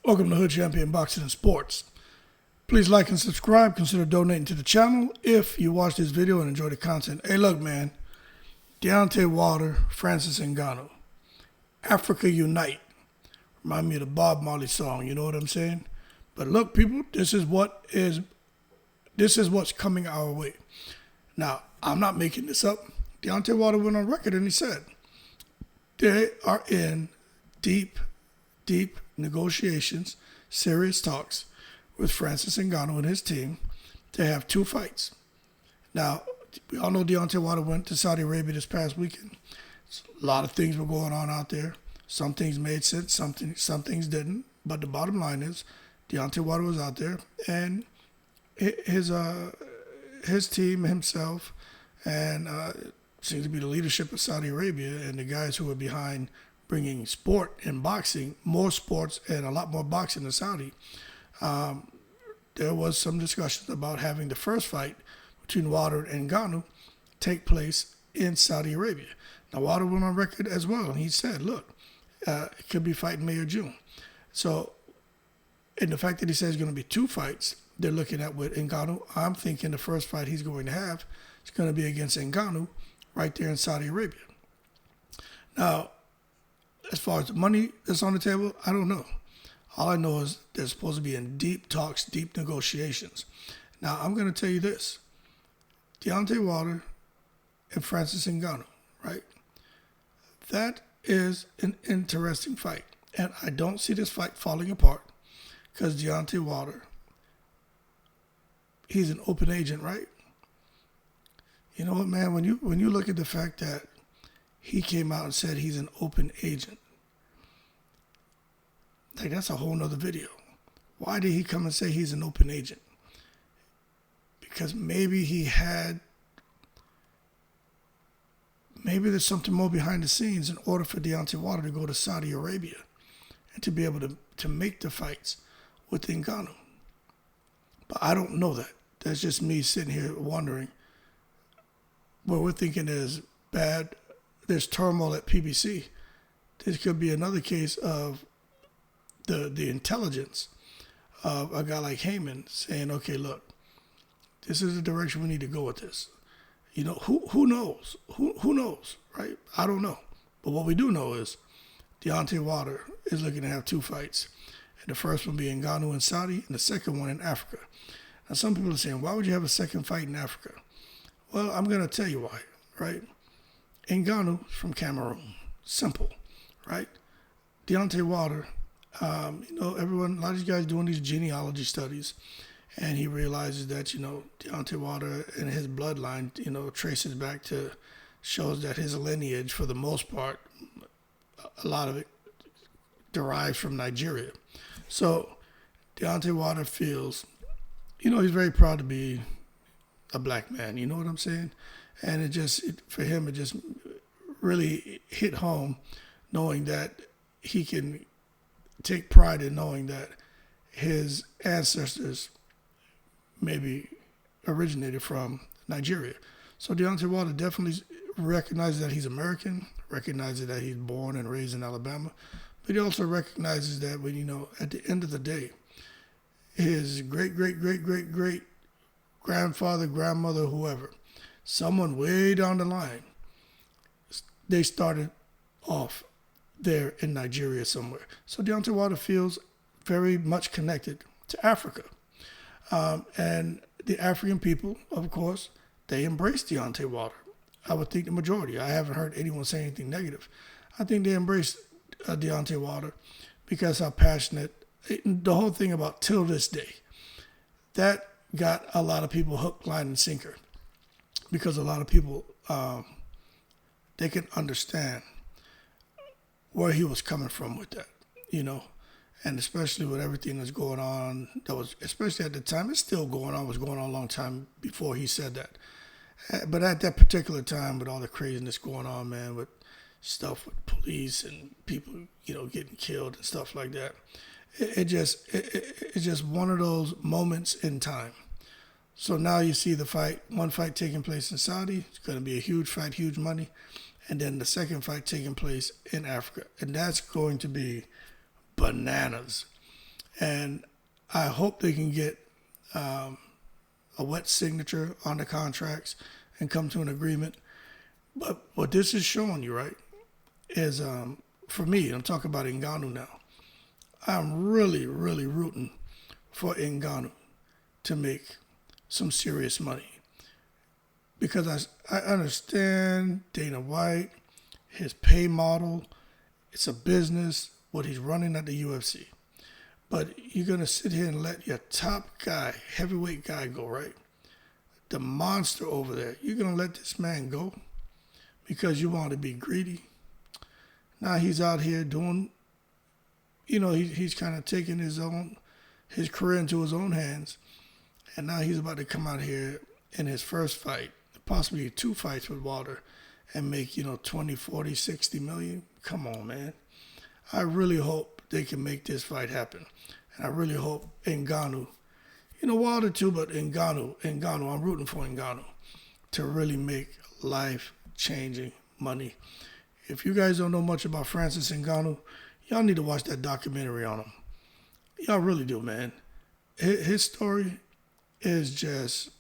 Welcome to Hood Champion Boxing and Sports. Please like and subscribe. Consider donating to the channel if you watch this video and enjoy the content. Hey, look, man. Deontay Wilder, Francis Ngannou. Africa Unite. Remind me of the Bob Marley song. You know what I'm saying? But look, people, this is what's coming our way. Now, I'm not making this up. Deontay Wilder went on record and he said they are in deep negotiations, serious talks with Francis Ngannou and his team to have two fights. Now, we all know Deontay Wilder went to Saudi Arabia this past weekend. A lot of things were going on out there. Some things made sense, some things didn't. But the bottom line is Deontay Wilder was out there, and his team, himself, and seems to be the leadership of Saudi Arabia and the guys who are behind bringing sport and boxing, more sports and a lot more boxing to Saudi. There was some discussion about having the first fight between Wilder and Ngannou take place in Saudi Arabia. Now, Wilder went on record as well, and he said, look, it could be fight in May or June. So, and the fact that he says it's going to be two fights they're looking at with Ngannou, I'm thinking the first fight he's going to have is going to be against Ngannou right there in Saudi Arabia. Now, as far as the money that's on the table, I don't know. All I know is they're supposed to be in deep talks, deep negotiations. Now, I'm going to tell you this. Deontay Wilder and Francis Ngannou, right? That is an interesting fight. And I don't see this fight falling apart because Deontay Wilder, he's an open agent, right? You know what, man? When you look at the fact that he came out and said he's an open agent, like, that's a whole nother video. Why did he come and say he's an open agent? Because maybe maybe there's something more behind the scenes in order for Deontay Wilder to go to Saudi Arabia and to be able to make the fights with Ngannou. But I don't know that. That's just me sitting here wondering. What we're thinking is there's turmoil at PBC. This could be another case of the intelligence of a guy like Heyman saying, okay, look, this is the direction we need to go with this. You know, who knows? Who knows, right? I don't know. But what we do know is Deontay Wilder is looking to have two fights. And the first one being Ngannou in Saudi and the second one in Africa. Now, some people are saying, why would you have a second fight in Africa? Well, I'm going to tell you why, right? Ngannou from Cameroon. Simple, right? Deontay Wilder, a lot of these guys doing these genealogy studies, and he realizes that, Deontay Wilder and his bloodline, traces back to, shows that his lineage, for the most part, a lot of it derives from Nigeria. So Deontay Wilder feels, he's very proud to be a black man, you know what I'm saying? And for him, it just really hit home knowing that he can take pride in knowing that his ancestors maybe originated from Nigeria. So Deontay Wilder definitely recognizes that he's American, recognizes that he's born and raised in Alabama, but he also recognizes that when, at the end of the day, his great grandfather, grandmother, whoever, someone way down the line, they started off there in Nigeria somewhere. So Deontay Wilder feels very much connected to Africa. And the African people, of course, they embrace Deontay Wilder. I would think the majority. I haven't heard anyone say anything negative. I think they embrace Deontay Wilder because how passionate, the whole thing about till this day, that got a lot of people hook, line, and sinker. Because a lot of people, they can understand where he was coming from with that, and especially with everything that's going on, especially at the time, it's still going on, was going on a long time before he said that. But at that particular time, with all the craziness going on, man, with stuff with police and people, getting killed and stuff like that, it's just one of those moments in time. So now you see one fight taking place in Saudi. It's going to be a huge fight, huge money. And then the second fight taking place in Africa. And that's going to be bananas. And I hope they can get a wet signature on the contracts and come to an agreement. But what this is showing you, right, is for me, I'm talking about Ngannou now. I'm really, really rooting for Ngannou to make some serious money. Because I understand Dana White, his pay model, it's a business, what he's running at the UFC. But you're going to sit here and let your top guy, heavyweight guy go, right? The monster over there, you're going to let this man go because you want to be greedy? Now he's out here doing, he's kind of taking his career into his own hands. And now he's about to come out here in his first fight, possibly 2 fights with Wilder, and make, 20, 40, 60 million. Come on, man. I really hope they can make this fight happen. And I really hope Ngannou, Wilder too, but Ngannou, I'm rooting for Ngannou to really make life-changing money. If you guys don't know much about Francis Ngannou, y'all need to watch that documentary on him. Y'all really do, man. His story is just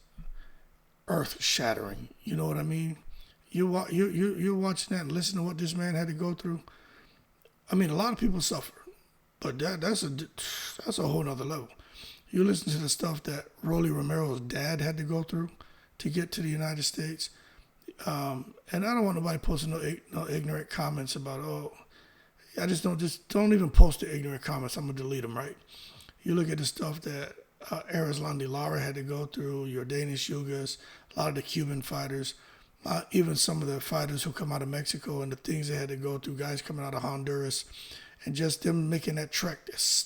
earth-shattering. You know what I mean? You're watching that and listening to what this man had to go through. I mean, a lot of people suffer, but that's a whole nother level. You listen to the stuff that Rolly Romero's dad had to go through to get to the United States. And I don't want nobody posting no ignorant comments about, I don't even post the ignorant comments. I'm going to delete them, right? You look at the stuff that Erislandy Lara had to go through, your Danish Yugas, a lot of the Cuban fighters, even some of the fighters who come out of Mexico and the things they had to go through, guys coming out of Honduras, and just them making that trek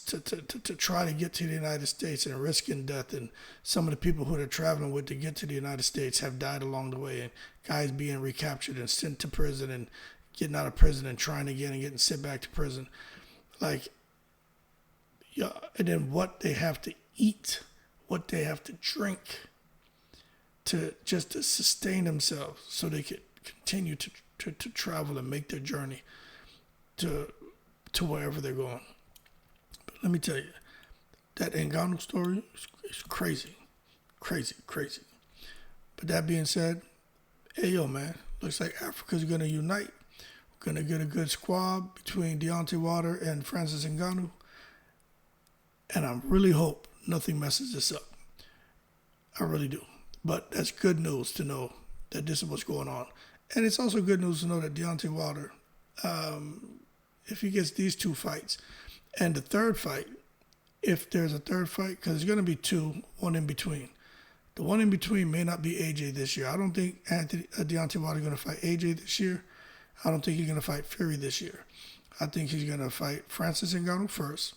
to try to get to the United States and risking death. And some of the people who they're traveling with to get to the United States have died along the way, and guys being recaptured and sent to prison and getting out of prison and trying again and getting sent back to prison. And then what they have to eat, what they have to drink to sustain themselves so they can continue to travel and make their journey to wherever they're going. But let me tell you, that Ngannou story is crazy. Crazy, crazy. But that being said, hey, yo, man, looks like Africa's going to unite. We're going to get a good squad between Deontay Wilder and Francis Ngannou. And I really hope nothing messes this up. I really do. But that's good news to know that this is what's going on. And it's also good news to know that Deontay Wilder, if he gets these 2 fights, and the third fight, if there's a third fight, because there's going to be 2, one in between. The one in between may not be AJ this year. I don't think Deontay Wilder is going to fight AJ this year. I don't think he's going to fight Fury this year. I think he's going to fight Francis Ngannou first,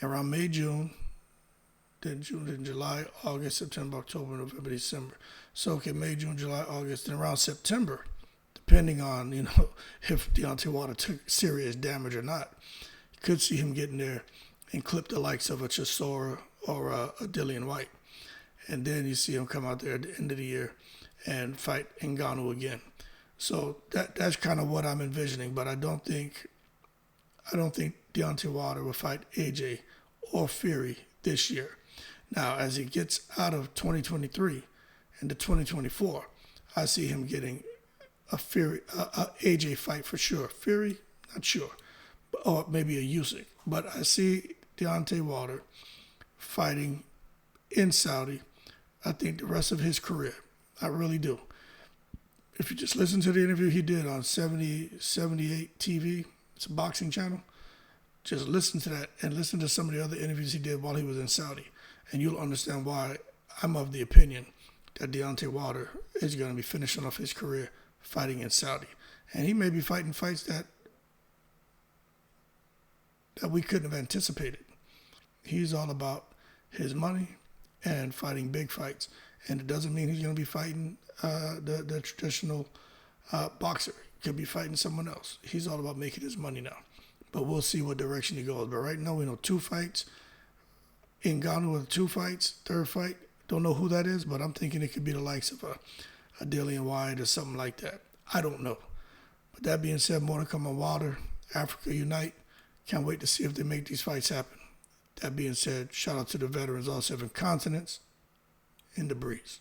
around May, June, then July, August, September, October, November, December. So, okay, May, June, July, August, then around September, depending on, if Deontay Wilder took serious damage or not, you could see him getting there and clip the likes of a Chisora or a Dillian White. And then you see him come out there at the end of the year and fight Ngannou again. So that's kind of what I'm envisioning, but I don't think Deontay Wilder will fight AJ or Fury this year. Now, as he gets out of 2023 into 2024, I see him getting a AJ fight for sure. Fury, not sure, or maybe a Usyk. But I see Deontay Wilder fighting in Saudi, I think, the rest of his career. I really do. If you just listen to the interview he did on 78 TV, it's a boxing channel, just listen to that and listen to some of the other interviews he did while he was in Saudi, and you'll understand why I'm of the opinion that Deontay Wilder is going to be finishing off his career fighting in Saudi. And he may be fighting fights that we couldn't have anticipated. He's all about his money and fighting big fights. And it doesn't mean he's going to be fighting the traditional boxer. He could be fighting someone else. He's all about making his money now. But we'll see what direction he goes. But right now we know 2 fights. Ngannou with 2 fights. Third fight, don't know who that is, but I'm thinking it could be the likes of a Dillian White or something like that. I don't know. But that being said, more to come on Wilder. Africa Unite. Can't wait to see if they make these fights happen. That being said, shout out to the veterans, all 7 continents, in the breeze.